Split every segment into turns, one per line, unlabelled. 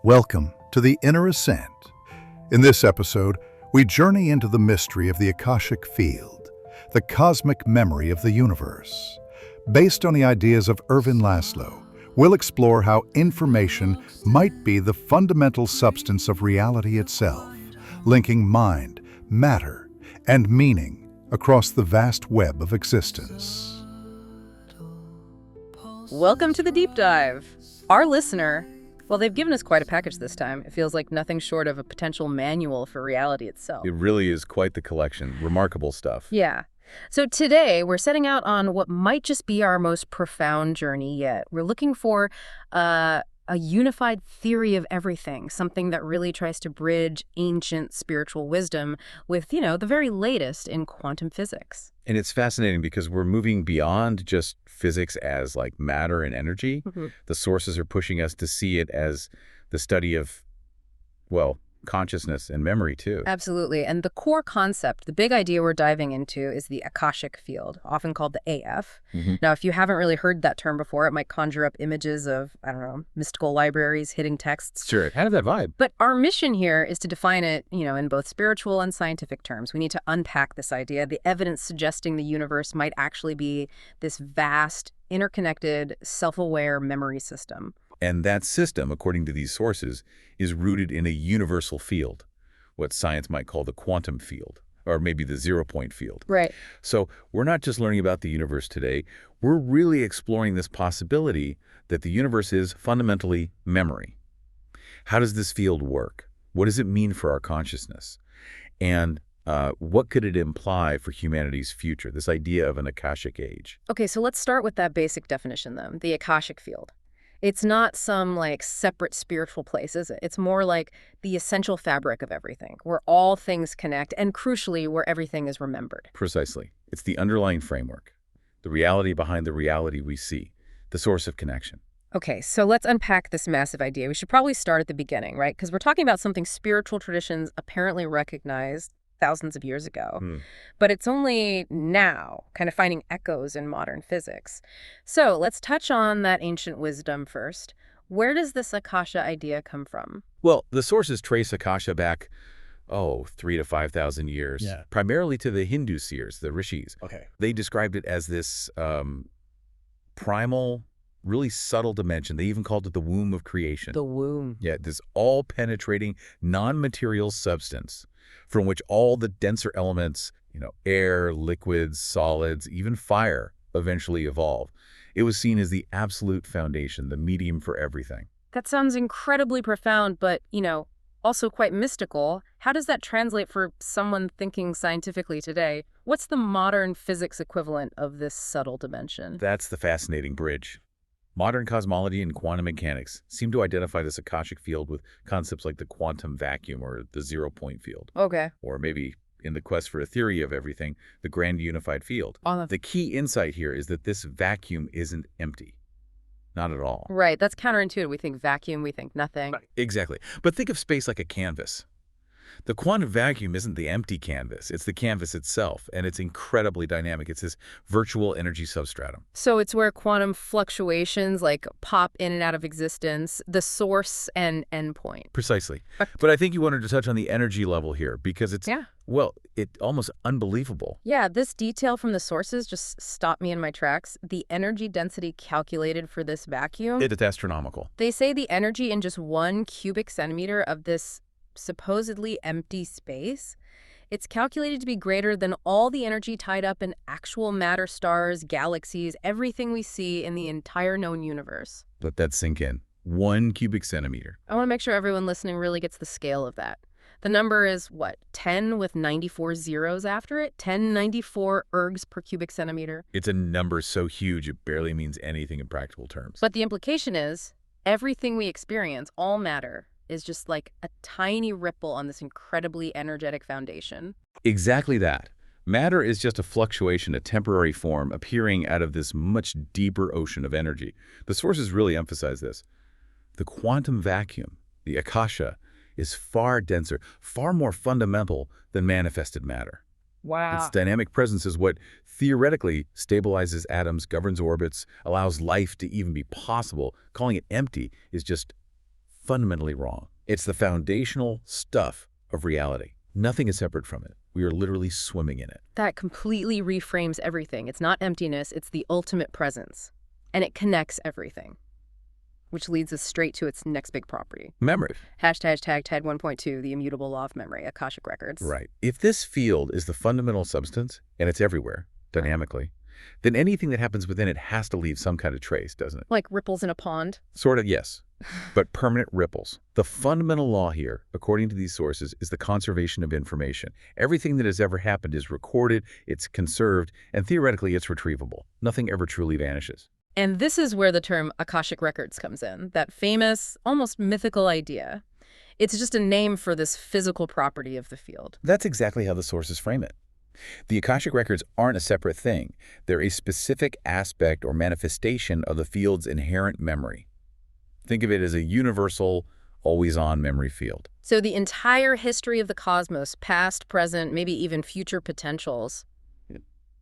Welcome to the Inner Ascent. In this episode, we journey into the mystery of the Akashic Field, the cosmic memory of the universe. Based on the ideas of Ervin László, we'll explore how information might be the fundamental substance of reality itself, linking mind, matter, and meaning across the vast web of existence.
Welcome to the deep dive. Our listener, well, they've given us quite a package this time. It feels like nothing short of a potential manual for reality itself.
It really is quite the collection. Remarkable stuff.
Yeah. So today, we're setting out on what might just be our most profound journey yet. We're looking for a unified theory of everything, something that really tries to bridge ancient spiritual wisdom with, the very latest in quantum physics.
And it's fascinating because we're moving beyond just physics as like matter and energy. The sources are pushing us to see it as the study of, well, consciousness and memory too.
Absolutely. And the core concept, the big idea we're diving into is the Akashic Field, often called the AF. Now, if you haven't really heard that term before, it might conjure up images of, mystical libraries, hidden texts.
Sure, it had that vibe.
But our mission here is to define it, in both spiritual and scientific terms. We need to unpack this idea, the evidence suggesting the universe might actually be this vast, interconnected, self-aware memory system.
And that system, according to these sources, is rooted in a universal field, what science might call the quantum field, or maybe the zero-point field.
Right.
So we're not just learning about the universe today, we're really exploring this possibility that the universe is fundamentally memory. How does this field work? What does it mean for our consciousness? And what could it imply for humanity's future, this idea of an Akashic age?
Okay, so let's start with that basic definition, though, the Akashic Field. It's not some, separate spiritual place, is it? It's more like the essential fabric of everything, where all things connect, and crucially, where everything is remembered.
Precisely. It's the underlying framework, the reality behind the reality we see, the source of connection.
Okay, so let's unpack this massive idea. We should probably start at the beginning, right? Because we're talking about something spiritual traditions apparently recognized thousands of years ago. But it's only now kind of finding echoes in modern physics. So let's touch on that ancient wisdom first. Where does this Akasha idea come from?
Well, the sources trace Akasha back, 3,000 to 5,000 years, primarily to the Hindu seers, the rishis.
Okay.
They described it as this primal, really subtle dimension. They even called it the womb of creation.
The womb.
Yeah, this all-penetrating, non-material substance from which all the denser elements, air, liquids, solids, even fire, eventually evolve. It was seen as the absolute foundation, the medium for everything.
That sounds incredibly profound, but, also quite mystical. How does that translate for someone thinking scientifically today? What's the modern physics equivalent of this subtle dimension?
That's the fascinating bridge. Modern cosmology and quantum mechanics seem to identify this Akashic field with concepts like the quantum vacuum or the zero-point field.
Okay.
Or maybe, in the quest for a theory of everything, the grand unified field. The key insight here is that this vacuum isn't empty. Not at all.
Right. That's counterintuitive. We think vacuum, we think nothing.
Exactly. But think of space like a canvas. The quantum vacuum isn't the empty canvas. It's the canvas itself, and it's incredibly dynamic. It's this virtual energy substratum.
So it's where quantum fluctuations pop in and out of existence, the source and endpoint.
Precisely. But I think you wanted to touch on the energy level here because it's, it's almost unbelievable.
Yeah, this detail from the sources just stopped me in my tracks. The energy density calculated for this vacuum.
It's astronomical.
They say the energy in just 1 cubic centimeter of this supposedly empty space, it's calculated to be greater than all the energy tied up in actual matter, stars, galaxies, everything we see in the entire known universe.
Let that sink in. 1 cubic centimeter.
I want to make sure everyone listening really gets the scale of that. The number is, 10 with 94 zeros after it? 1094 ergs per cubic centimeter.
It's a number so huge it barely means anything in practical terms.
But the implication is, everything we experience, all matter, is just like a tiny ripple on this incredibly energetic foundation.
Exactly that. Matter is just a fluctuation, a temporary form appearing out of this much deeper ocean of energy. The sources really emphasize this. The quantum vacuum, the Akasha, is far denser, far more fundamental than manifested matter.
Wow.
Its dynamic presence is what theoretically stabilizes atoms, governs orbits, allows life to even be possible. Calling it empty is just fundamentally wrong. It's the foundational stuff of reality. Nothing is separate from it. We are literally swimming in it.
That completely reframes everything. It's not emptiness, it's the ultimate presence. And it connects everything, which leads us straight to its next big property.
Memory.
Hashtag TED 1.2, the immutable law of memory, Akashic Records.
Right. If this field is the fundamental substance, and it's everywhere, dynamically, then anything that happens within it has to leave some kind of trace, doesn't it?
Like ripples in a pond?
Sort of, yes. But permanent ripples. The fundamental law here, according to these sources, is the conservation of information. Everything that has ever happened is recorded, it's conserved, and theoretically it's retrievable. Nothing ever truly vanishes.
And this is where the term Akashic Records comes in, that famous, almost mythical idea. It's just a name for this physical property of the field.
That's exactly how the sources frame it. The Akashic Records aren't a separate thing. They're a specific aspect or manifestation of the field's inherent memory. Think of it as a universal, always-on memory field.
So the entire history of the cosmos, past, present, maybe even future potentials,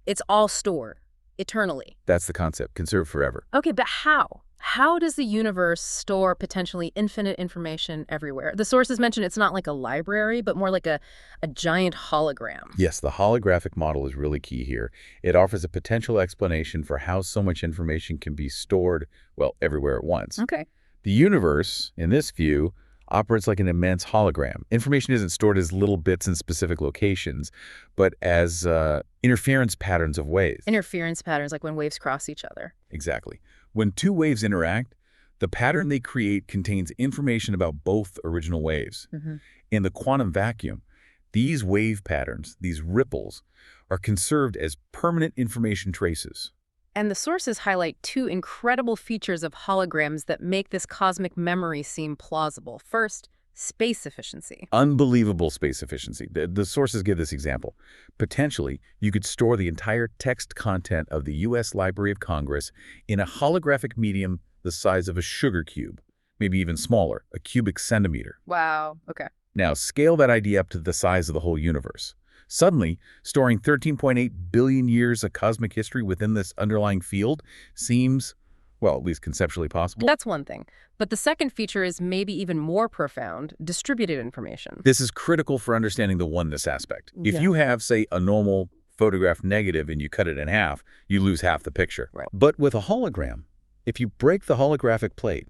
it's all stored eternally.
That's the concept, conserved forever.
Okay, but how? How does the universe store potentially infinite information everywhere? The sources mention it's not like a library, but more like a giant hologram.
Yes, the holographic model is really key here. It offers a potential explanation for how so much information can be stored, well, everywhere at once.
Okay.
The universe, in this view, operates like an immense hologram. Information isn't stored as little bits in specific locations, but as interference patterns of waves.
Interference patterns, like when waves cross each other.
Exactly. When two waves interact, the pattern they create contains information about both original waves. In the quantum vacuum, these wave patterns, these ripples, are conserved as permanent information traces.
And the sources highlight two incredible features of holograms that make this cosmic memory seem plausible. First, space efficiency.
Unbelievable space efficiency. The sources give this example. Potentially, you could store the entire text content of the U.S. Library of Congress in a holographic medium the size of a sugar cube, maybe even smaller, a cubic centimeter.
Wow, okay.
Now, scale that idea up to the size of the whole universe. Suddenly, storing 13.8 billion years of cosmic history within this underlying field seems, well, at least conceptually possible.
That's one thing. But the second feature is maybe even more profound, distributed information.
This is critical for understanding the oneness aspect. If you have, say, a normal photograph negative and you cut it in half, you lose half the picture.
Right.
But with a hologram, if you break the holographic plate,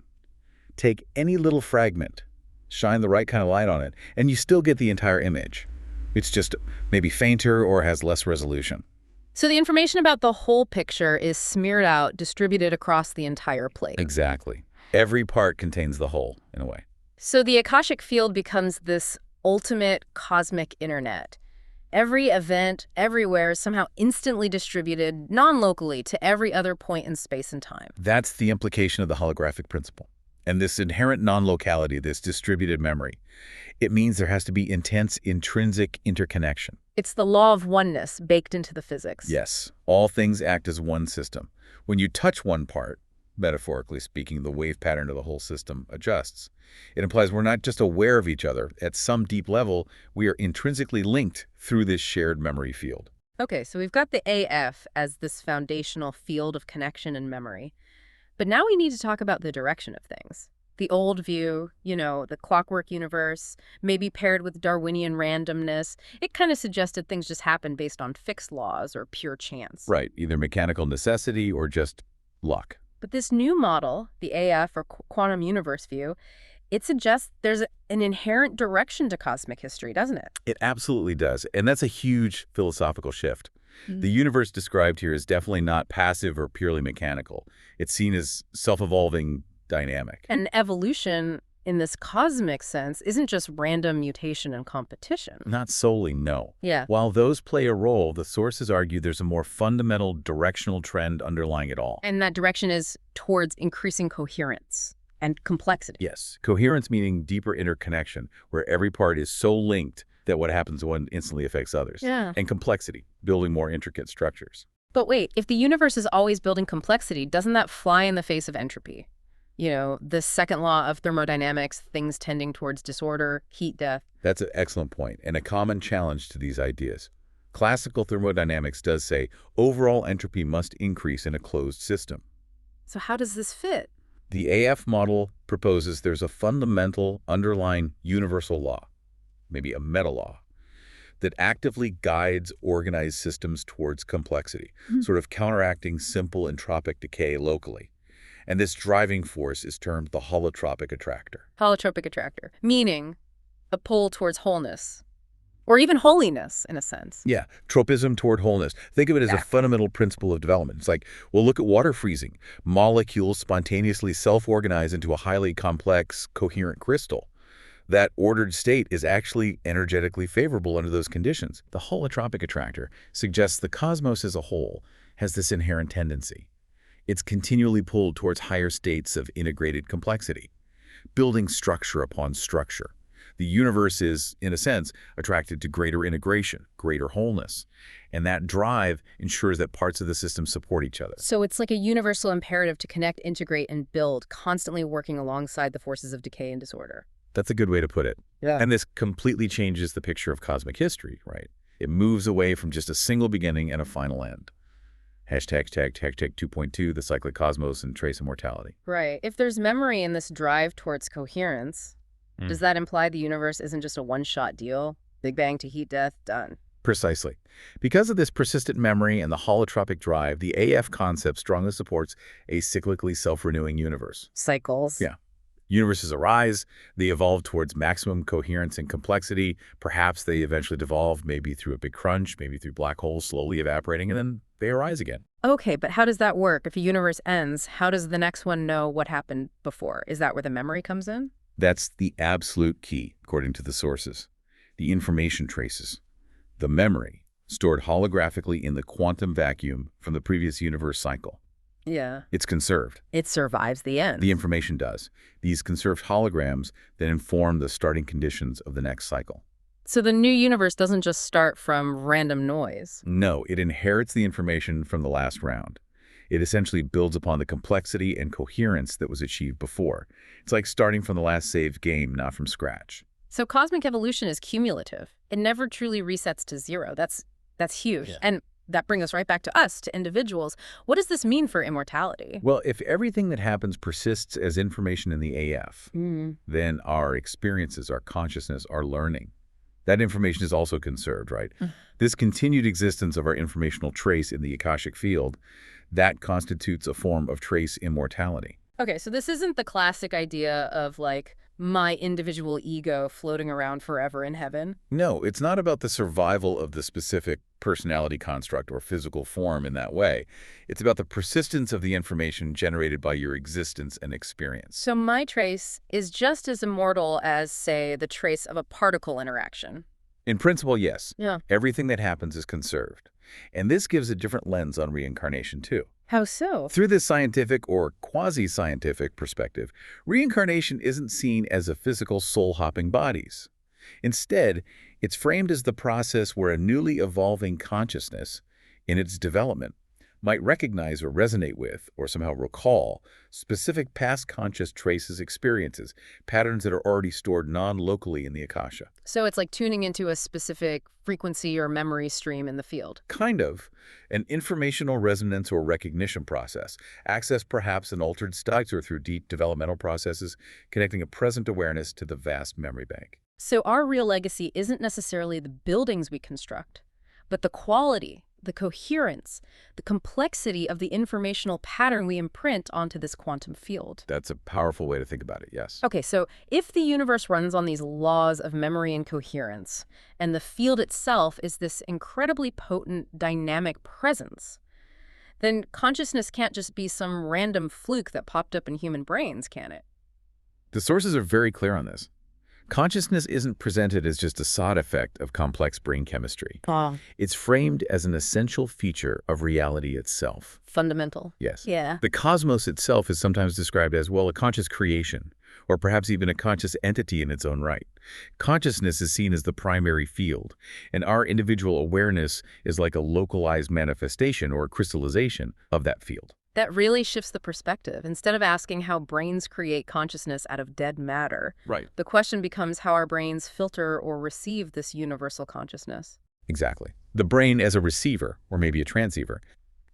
take any little fragment, shine the right kind of light on it, and you still get the entire image. It's just maybe fainter or has less resolution.
So the information about the whole picture is smeared out, distributed across the entire plate.
Exactly. Every part contains the whole, in a way.
So the Akashic Field becomes this ultimate cosmic internet. Every event, everywhere, is somehow instantly distributed, non-locally, to every other point in space and time.
That's the implication of the holographic principle. And this inherent non-locality, this distributed memory, it means there has to be intense intrinsic interconnection.
It's the law of oneness baked into the physics.
Yes, all things act as one system. When you touch one part, metaphorically speaking, the wave pattern of the whole system adjusts. It implies we're not just aware of each other. At some deep level, we are intrinsically linked through this shared memory field.
Okay, so we've got the AF as this foundational field of connection and memory. But now we need to talk about the direction of things. The old view, the clockwork universe, maybe paired with Darwinian randomness, it kind of suggested things just happen based on fixed laws or pure chance.
Right, either mechanical necessity or just luck.
But this new model, the AF or quantum universe view, it suggests there's an inherent direction to cosmic history, doesn't it?
It absolutely does, and that's a huge philosophical shift. The universe described here is definitely not passive or purely mechanical. It's seen as self-evolving, dynamic.
And evolution, in this cosmic sense, isn't just random mutation and competition.
Not solely, no.
Yeah.
While those play a role, the sources argue there's a more fundamental directional trend underlying it all.
And that direction is towards increasing coherence and complexity.
Yes. Coherence meaning deeper interconnection, where every part is so linked that what happens to one instantly affects others.
Yeah.
And complexity, building more intricate structures.
But wait, if the universe is always building complexity, doesn't that fly in the face of entropy? The second law of thermodynamics, things tending towards disorder, heat death.
That's an excellent point, and a common challenge to these ideas. Classical thermodynamics does say overall entropy must increase in a closed system.
So how does this fit?
The AF model proposes there's a fundamental underlying universal law, maybe a meta-law, that actively guides organized systems towards complexity, sort of counteracting simple entropic decay locally. And this driving force is termed the holotropic attractor.
Holotropic attractor, meaning a pull towards wholeness, or even holiness, in a sense.
Yeah, tropism toward wholeness. Think of it as a fundamental principle of development. It's like, well, look at water freezing. Molecules spontaneously self-organize into a highly complex, coherent crystal. That ordered state is actually energetically favorable under those conditions. The holotropic attractor suggests the cosmos as a whole has this inherent tendency. It's continually pulled towards higher states of integrated complexity, building structure upon structure. The universe is, in a sense, attracted to greater integration, greater wholeness. And that drive ensures that parts of the system support each other.
So it's like a universal imperative to connect, integrate, and build, constantly working alongside the forces of decay and disorder.
That's a good way to put it.
Yeah.
And this completely changes the picture of cosmic history, right? It moves away from just a single beginning and a final end. Hashtag 2.2, the cyclic cosmos and trace immortality.
Right. If there's memory in this drive towards coherence, does that imply the universe isn't just a one-shot deal? Big Bang to heat death, done.
Precisely. Because of this persistent memory and the holotropic drive, the AF concept strongly supports a cyclically self-renewing universe.
Cycles.
Yeah. Universes arise, they evolve towards maximum coherence and complexity. Perhaps they eventually devolve, maybe through a big crunch, maybe through black holes slowly evaporating, and then they arise again.
Okay, but how does that work? If a universe ends, how does the next one know what happened before? Is that where the memory comes in?
That's the absolute key, according to the sources. The information traces, the memory, stored holographically in the quantum vacuum from the previous universe cycle.
Yeah.
It's conserved.
It survives the end.
The information does. These conserved holograms then inform the starting conditions of the next cycle.
So the new universe doesn't just start from random noise.
No, it inherits the information from the last round. It essentially builds upon the complexity and coherence that was achieved before. It's like starting from the last saved game, not from scratch.
So cosmic evolution is cumulative. It never truly resets to zero. That's huge.
Yeah.
And that brings us right back to us, to individuals. What does this mean for immortality?
Well, if everything that happens persists as information in the AF, then our experiences, our consciousness, our learning, that information is also conserved, right? This continued existence of our informational trace in the Akashic Field, that constitutes a form of trace immortality.
Okay, so this isn't the classic idea of, like, my individual ego floating around forever in heaven.
No, it's not about the survival of the specific personality construct or physical form in that way. It's about the persistence of the information generated by your existence and experience.
So my trace is just as immortal as, say, the trace of a particle interaction.
In principle, yes.
Yeah.
Everything that happens is conserved. And this gives a different lens on reincarnation, too.
How so?
Through this scientific or quasi-scientific perspective, reincarnation isn't seen as a physical soul-hopping bodies. Instead, it's framed as the process where a newly evolving consciousness, in its development, might recognize or resonate with, or somehow recall, specific past conscious traces, experiences, patterns that are already stored non-locally in the Akasha.
So it's like tuning into a specific frequency or memory stream in the field.
Kind of. An informational resonance or recognition process, accessed perhaps in altered states or through deep developmental processes, connecting a present awareness to the vast memory bank.
So our real legacy isn't necessarily the buildings we construct, but the quality, the coherence, the complexity of the informational pattern we imprint onto this quantum field.
That's a powerful way to think about it, yes.
Okay, so if the universe runs on these laws of memory and coherence, and the field itself is this incredibly potent, dynamic presence, then consciousness can't just be some random fluke that popped up in human brains, can it?
The sources are very clear on this. Consciousness isn't presented as just a side effect of complex brain chemistry. It's framed as an essential feature of reality itself.
Fundamental.
Yes.
Yeah.
The cosmos itself is sometimes described as, well, a conscious creation, or perhaps even a conscious entity in its own right. Consciousness is seen as the primary field, and our individual awareness is like a localized manifestation or crystallization of that field.
That really shifts the perspective. Instead of asking how brains create consciousness out of dead matter,
Right.
the question becomes how our brains filter or receive this universal consciousness.
Exactly. The brain as a receiver, or maybe a transceiver.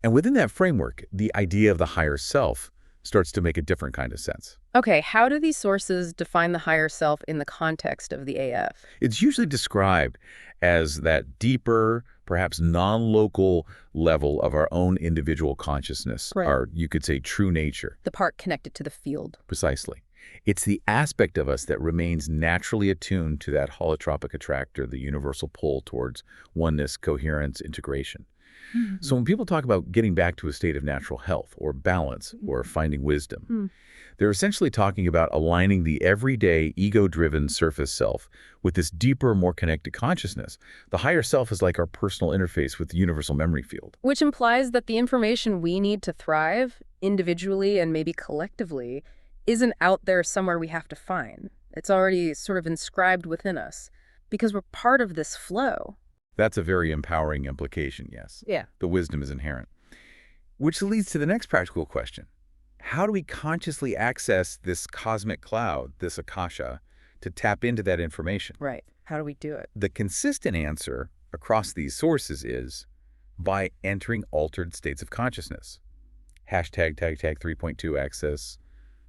And within that framework, the idea of the higher self starts to make a different kind of sense.
Okay, how do these sources define the higher self in the context of the AF?
It's usually described as that deeper, perhaps non-local level of our own individual consciousness,
Right.
our, you could say, true nature.
The part connected to the field.
Precisely. It's the aspect of us that remains naturally attuned to that holotropic attractor, the universal pull towards oneness, coherence, integration. So when people talk about getting back to a state of natural health or balance or finding wisdom, they're essentially talking about aligning the everyday ego-driven surface self with this deeper, more connected consciousness. The higher self is like our personal interface with the universal memory field.
Which implies that the information we need to thrive, individually and maybe collectively, isn't out there somewhere we have to find. It's already sort of inscribed within us, because we're part of this flow.
That's a very empowering implication, yes.
Yeah.
The wisdom is inherent. Which leads to the next practical question. How do we consciously access this cosmic cloud, this Akasha, to tap into that information?
Right. How do we do it?
The consistent answer across these sources is by entering altered states of consciousness. Hashtag 3.2 access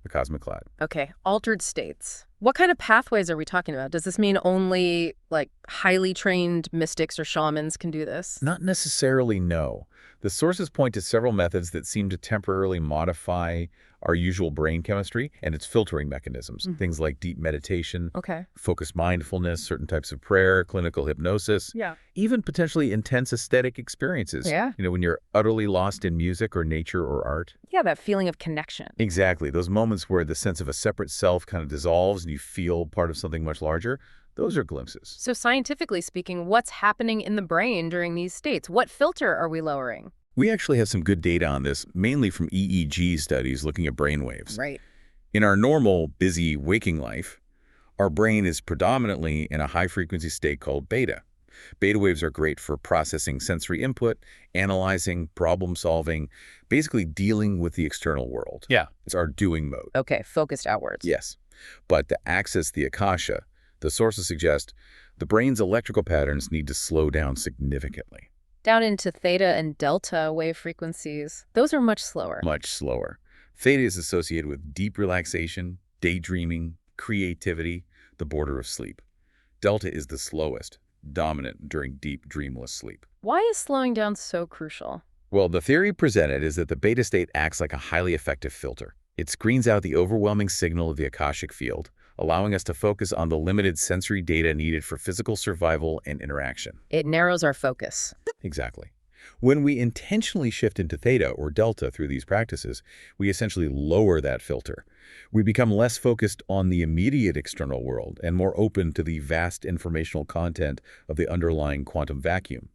the cosmic cloud.
Okay, altered states. What kind of pathways are we talking about? Does this mean only, like, highly trained mystics or shamans can do this?
Not necessarily, no. The sources point to several methods that seem to temporarily modify our usual brain chemistry and its filtering mechanisms. Things like deep meditation,
Okay.
focused mindfulness, certain types of prayer, clinical hypnosis,
Yeah.
even potentially intense aesthetic experiences.
Yeah.
You know, when you're utterly lost in music or nature or art.
Yeah, that feeling of connection.
Exactly. Those moments where the sense of a separate self kind of dissolves and you feel part of something much larger, those are glimpses.
So scientifically speaking, what's happening in the brain during these states? What filter are we lowering?
We actually have some good data on this, mainly from EEG studies looking at brain waves.
Right.
In our normal, busy waking life, our brain is predominantly in a high-frequency state called beta. Beta waves are great for processing sensory input, analyzing, problem-solving, basically dealing with the external world.
Yeah.
It's our doing mode.
Okay, focused outwards.
Yes. But to access the Akasha, the sources suggest the brain's electrical patterns need to slow down significantly.
Down into theta and delta wave frequencies. Those are much slower.
Much slower. Theta is associated with deep relaxation, daydreaming, creativity, the border of sleep. Delta is the slowest, dominant during deep, dreamless sleep.
Why is slowing down so crucial?
Well, the theory presented is that the beta state acts like a highly effective filter. It screens out the overwhelming signal of the Akashic Field, allowing us to focus on the limited sensory data needed for physical survival and interaction.
It narrows our focus.
Exactly. When we intentionally shift into theta or delta through these practices, we essentially lower that filter. We become less focused on the immediate external world and more open to the vast informational content of the underlying quantum vacuum.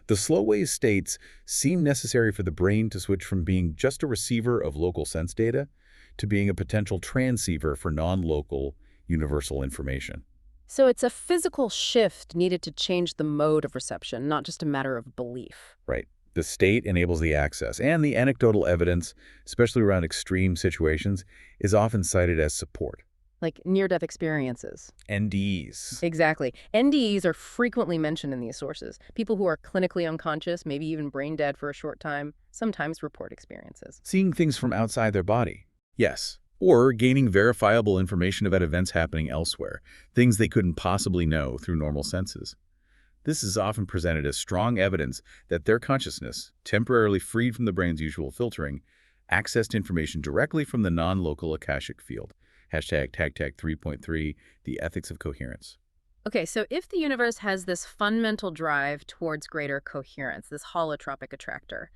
The slow wave states seem necessary for the brain to switch from being just a receiver of local sense data to being a potential transceiver for non-local, universal information.
So it's a physical shift needed to change the mode of reception, not just a matter of belief.
Right. The state enables the access, and the anecdotal evidence, especially around extreme situations, is often cited as support.
Like near-death experiences.
NDEs.
Exactly. NDEs are frequently mentioned in these sources. People who are clinically unconscious, maybe even brain dead for a short time, sometimes report experiences.
Seeing things from outside their body. Yes. Or gaining verifiable information about events happening elsewhere, things they couldn't possibly know through normal senses. This is often presented as strong evidence that their consciousness, temporarily freed from the brain's usual filtering, accessed information directly from the non-local Akashic Field. Hashtag 3.3, the ethics of coherence.
Okay, so if the universe has this fundamental drive towards greater coherence, this holotropic attractor,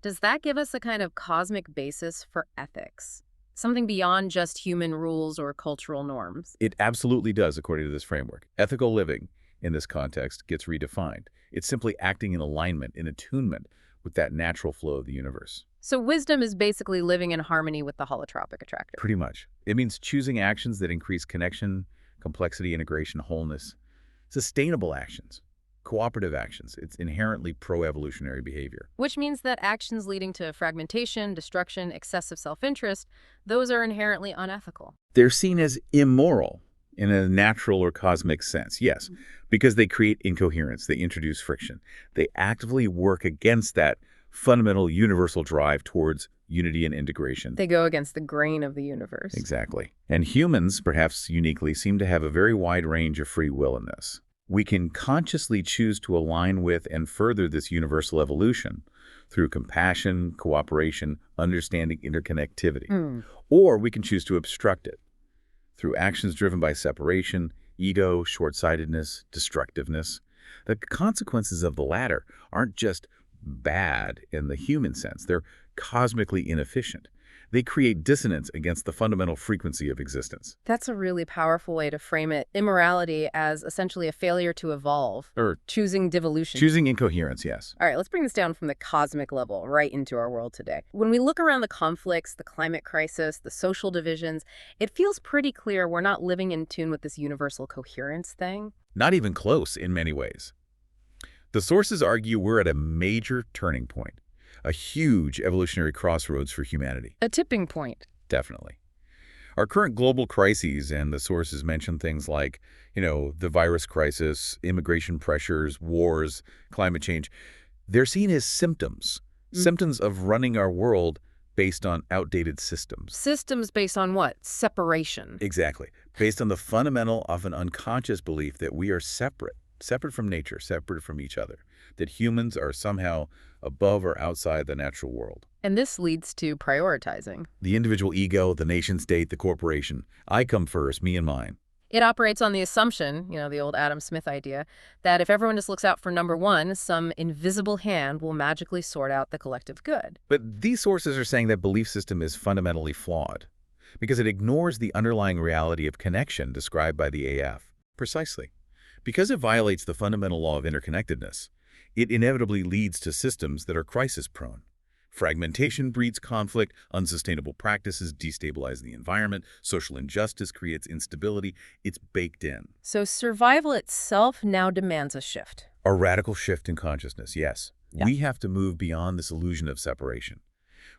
does that give us a kind of cosmic basis for ethics? Something beyond just human rules or cultural norms?
It absolutely does, according to this framework. Ethical living, in this context, gets redefined. It's simply acting in alignment, in attunement with that natural flow of the universe.
So wisdom is basically living in harmony with the holotropic attractor.
Pretty much. It means choosing actions that increase connection, complexity, integration, wholeness. Sustainable actions. Cooperative actions. It's inherently pro-evolutionary behavior.
Which means that actions leading to fragmentation, destruction, excessive self-interest, those are inherently unethical.
They're seen as immoral in a natural or cosmic sense, yes, because they create incoherence, they introduce friction. They actively work against that fundamental universal drive towards unity and integration.
They go against the grain of the universe.
Exactly. And humans, perhaps uniquely, seem to have a very wide range of free will in this. We can consciously choose to align with and further this universal evolution through compassion, cooperation, understanding, interconnectivity. Or we can choose to obstruct it through actions driven by separation, ego, short-sightedness, destructiveness. The consequences of the latter aren't just bad in the human sense. They're cosmically inefficient. They create dissonance against the fundamental frequency of existence.
That's a really powerful way to frame it. Immorality as essentially a failure to evolve.
Or
choosing devolution.
choosing incoherence, yes.
All right, let's bring this down from the cosmic level right into our world today. When we look around the conflicts, the climate crisis, the social divisions, it feels pretty clear we're not living in tune with this universal coherence thing.
Not even close in many ways. The sources argue we're at a major turning point, a huge evolutionary crossroads for humanity.
A tipping point.
Definitely. Our current global crises, and the sources mention things like, the virus crisis, immigration pressures, wars, climate change, they're seen as symptoms of running our world based on outdated systems.
Systems based on what? Separation.
Exactly. Based on the fundamental, often unconscious belief that we are separate from nature, separate from each other, that humans are somehow above or outside the natural world.
And this leads to prioritizing.
The individual ego, the nation state, the corporation. I come first, me and mine.
It operates on the assumption, the old Adam Smith idea, that if everyone just looks out for number one, some invisible hand will magically sort out the collective good.
But these sources are saying that belief system is fundamentally flawed because it ignores the underlying reality of connection described by the AF. Precisely. Because it violates the fundamental law of interconnectedness, it inevitably leads to systems that are crisis-prone. Fragmentation breeds conflict, unsustainable practices destabilize the environment, social injustice creates instability. It's baked in.
So survival itself now demands a shift.
A radical shift in consciousness, yes.
Yeah.
We have to move beyond this illusion of separation.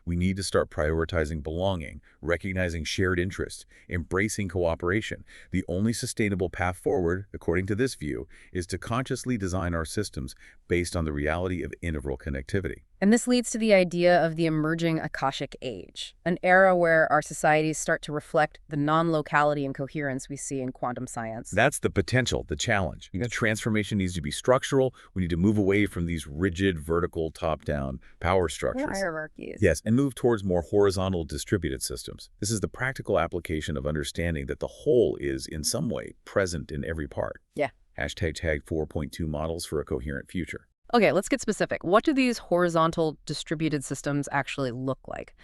We need to start prioritizing belonging, recognizing shared interests, embracing cooperation. The only sustainable path forward, according to this view, is to consciously design our systems based on the reality of integral connectivity.
And this leads to the idea of the emerging Akashic Age, an era where our societies start to reflect the non-locality and coherence we see in quantum science.
That's the potential, the challenge. The transformation needs to be structural. We need to move away from these rigid, vertical, top-down power structures.
Hierarchies.
Yes, and move towards more horizontal, distributed systems. This is the practical application of understanding that the whole is, in some way, present in every part.
Yeah.
Hashtag 4.2 models for a coherent future.
Okay, let's get specific. What do these horizontal distributed systems actually look like?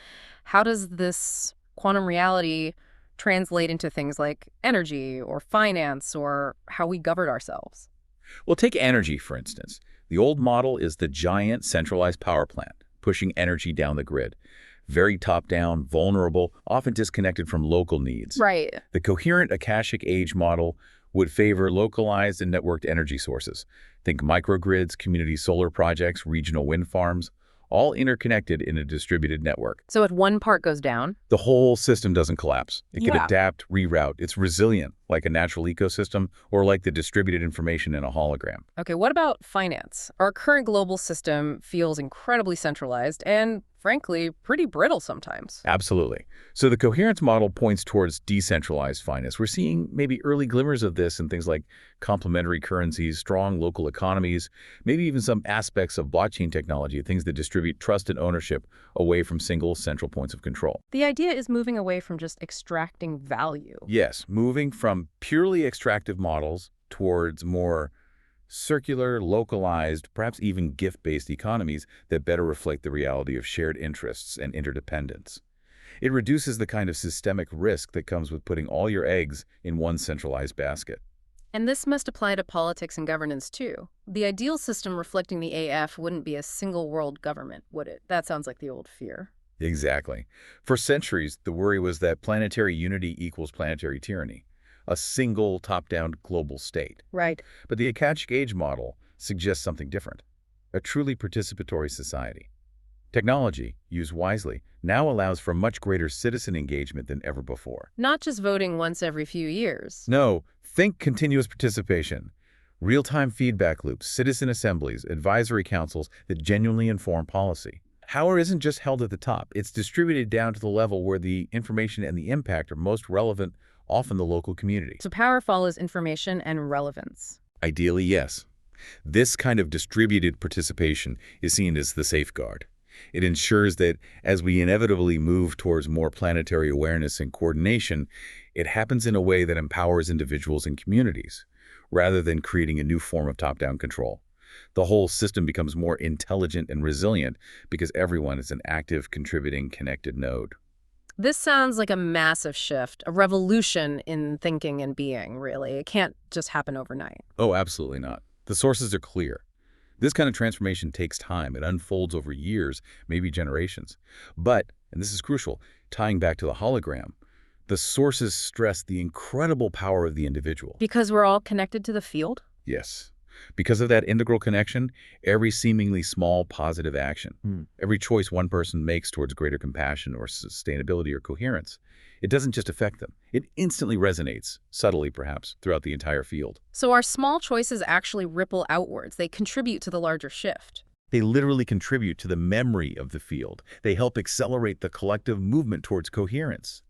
How does this quantum reality translate into things like energy or finance or how we govern ourselves?
Well, take energy, for instance. The old model is the giant centralized power plant, pushing energy down the grid. Very top-down, vulnerable, often disconnected from local needs.
Right.
The coherent Akashic Age model would favor localized and networked energy sources. Think microgrids, community solar projects, regional wind farms, all interconnected in a distributed network.
So if one part goes down,
The whole system doesn't collapse. It can
Yeah.
adapt, reroute. It's resilient, like a natural ecosystem or like the distributed information in a hologram.
okay, what about finance? Our current global system feels incredibly centralized and, frankly, pretty brittle sometimes.
Absolutely. So the coherence model points towards decentralized finance. We're seeing maybe early glimmers of this in things like complementary currencies, strong local economies, maybe even some aspects of blockchain technology, things that distribute trust and ownership away from single central points of control.
The idea is moving away from just extracting value.
Yes, moving from purely extractive models towards more circular, localized, perhaps even gift-based economies that better reflect the reality of shared interests and interdependence. It reduces the kind of systemic risk that comes with putting all your eggs in one centralized basket.
And this must apply to politics and governance, too. The ideal system reflecting the AF wouldn't be a single world government, would it? That sounds like the old fear.
Exactly. For centuries, the worry was that planetary unity equals planetary tyranny, a single top-down global state.
Right.
But the Akashic Age model suggests something different, a truly participatory society. Technology, used wisely, now allows for much greater citizen engagement than ever before.
Not just voting once every few years.
No, think continuous participation, real-time feedback loops, citizen assemblies, advisory councils that genuinely inform policy. Power isn't just held at the top. It's distributed down to the level where the information and the impact are most relevant, often the local community.
So power follows information and relevance.
Ideally, yes. This kind of distributed participation is seen as the safeguard. It ensures that as we inevitably move towards more planetary awareness and coordination, it happens in a way that empowers individuals and communities, rather than creating a new form of top-down control. The whole system becomes more intelligent and resilient because everyone is an active, contributing, connected node.
This sounds like a massive shift, a revolution in thinking and being, really. It can't just happen overnight.
Oh, absolutely not. The sources are clear. This kind of transformation takes time. It unfolds over years, maybe generations. But, and this is crucial, tying back to the hologram, the sources stress the incredible power of the individual.
Because we're all connected to the field?
Yes. Because of that integral connection, every seemingly small positive action, every choice one person makes towards greater compassion or sustainability or coherence, it doesn't just affect them. It instantly resonates, subtly perhaps, throughout the entire field.
So our small choices actually ripple outwards. They contribute to the larger shift.
They literally contribute to the memory of the field. They help accelerate the collective movement towards coherence.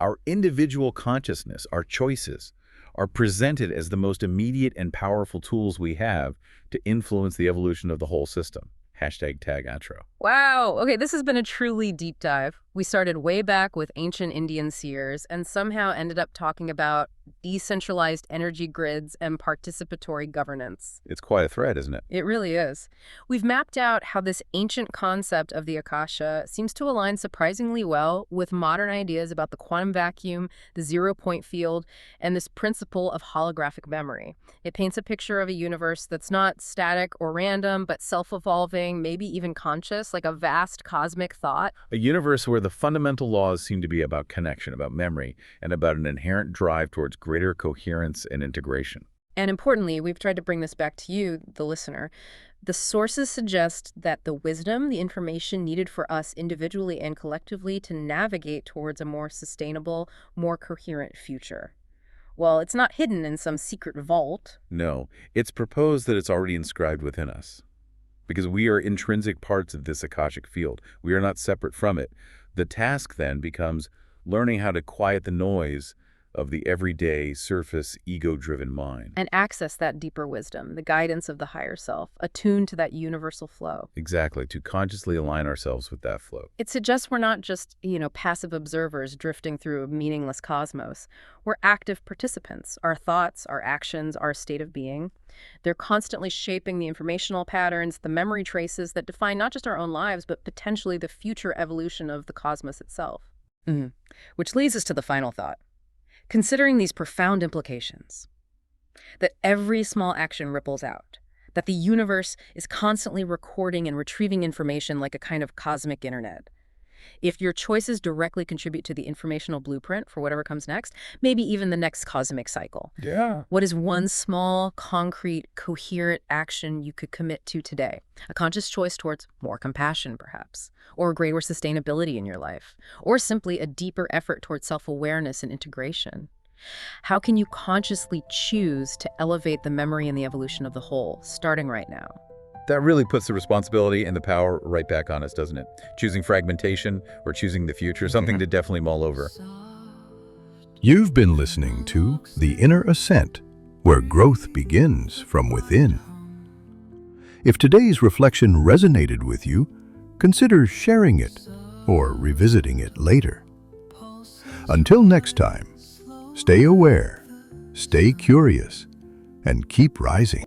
Our individual consciousness, our choices, are presented as the most immediate and powerful tools we have to influence the evolution of the whole system. #tag outro.
Wow. Okay, this has been a truly deep dive. We started way back with ancient Indian seers and somehow ended up talking about decentralized energy grids and participatory governance.
It's quite a thread, isn't it?
It really is. We've mapped out how this ancient concept of the Akasha seems to align surprisingly well with modern ideas about the quantum vacuum, the zero-point field, and this principle of holographic memory. It paints a picture of a universe that's not static or random, but self-evolving, maybe even conscious, like a vast cosmic thought.
A universe where the fundamental laws seem to be about connection, about memory, and about an inherent drive towards greater coherence and integration.
And importantly, we've tried to bring this back to you, the listener. The sources suggest that the wisdom, the information needed for us individually and collectively to navigate towards a more sustainable, more coherent future. Well, it's not hidden in some secret vault.
No, it's proposed that it's already inscribed within us. Because we are intrinsic parts of this Akashic field. We are not separate from it. The task then becomes learning how to quiet the noise of the everyday, surface, ego-driven mind.
And access that deeper wisdom, the guidance of the higher self, attuned to that universal flow.
Exactly, to consciously align ourselves with that flow.
It suggests we're not just, passive observers drifting through a meaningless cosmos. We're active participants. Our thoughts, our actions, our state of being, they're constantly shaping the informational patterns, the memory traces that define not just our own lives, but potentially the future evolution of the cosmos itself. Which leads us to the final thought. Considering these profound implications, that every small action ripples out, that the universe is constantly recording and retrieving information like a kind of cosmic internet. If your choices directly contribute to the informational blueprint for whatever comes next, maybe even the next cosmic cycle.
Yeah.
What is one small, concrete, coherent action you could commit to today? A conscious choice towards more compassion, perhaps, or greater sustainability in your life, or simply a deeper effort towards self-awareness and integration. How can you consciously choose to elevate the memory and the evolution of the whole, starting right now?
That really puts the responsibility and the power right back on us, doesn't it? Choosing fragmentation or choosing the future, something to definitely mull over.
You've been listening to The Inner Ascent, where growth begins from within. If today's reflection resonated with you, consider sharing it or revisiting it later. Until next time, stay aware, stay curious, and keep rising.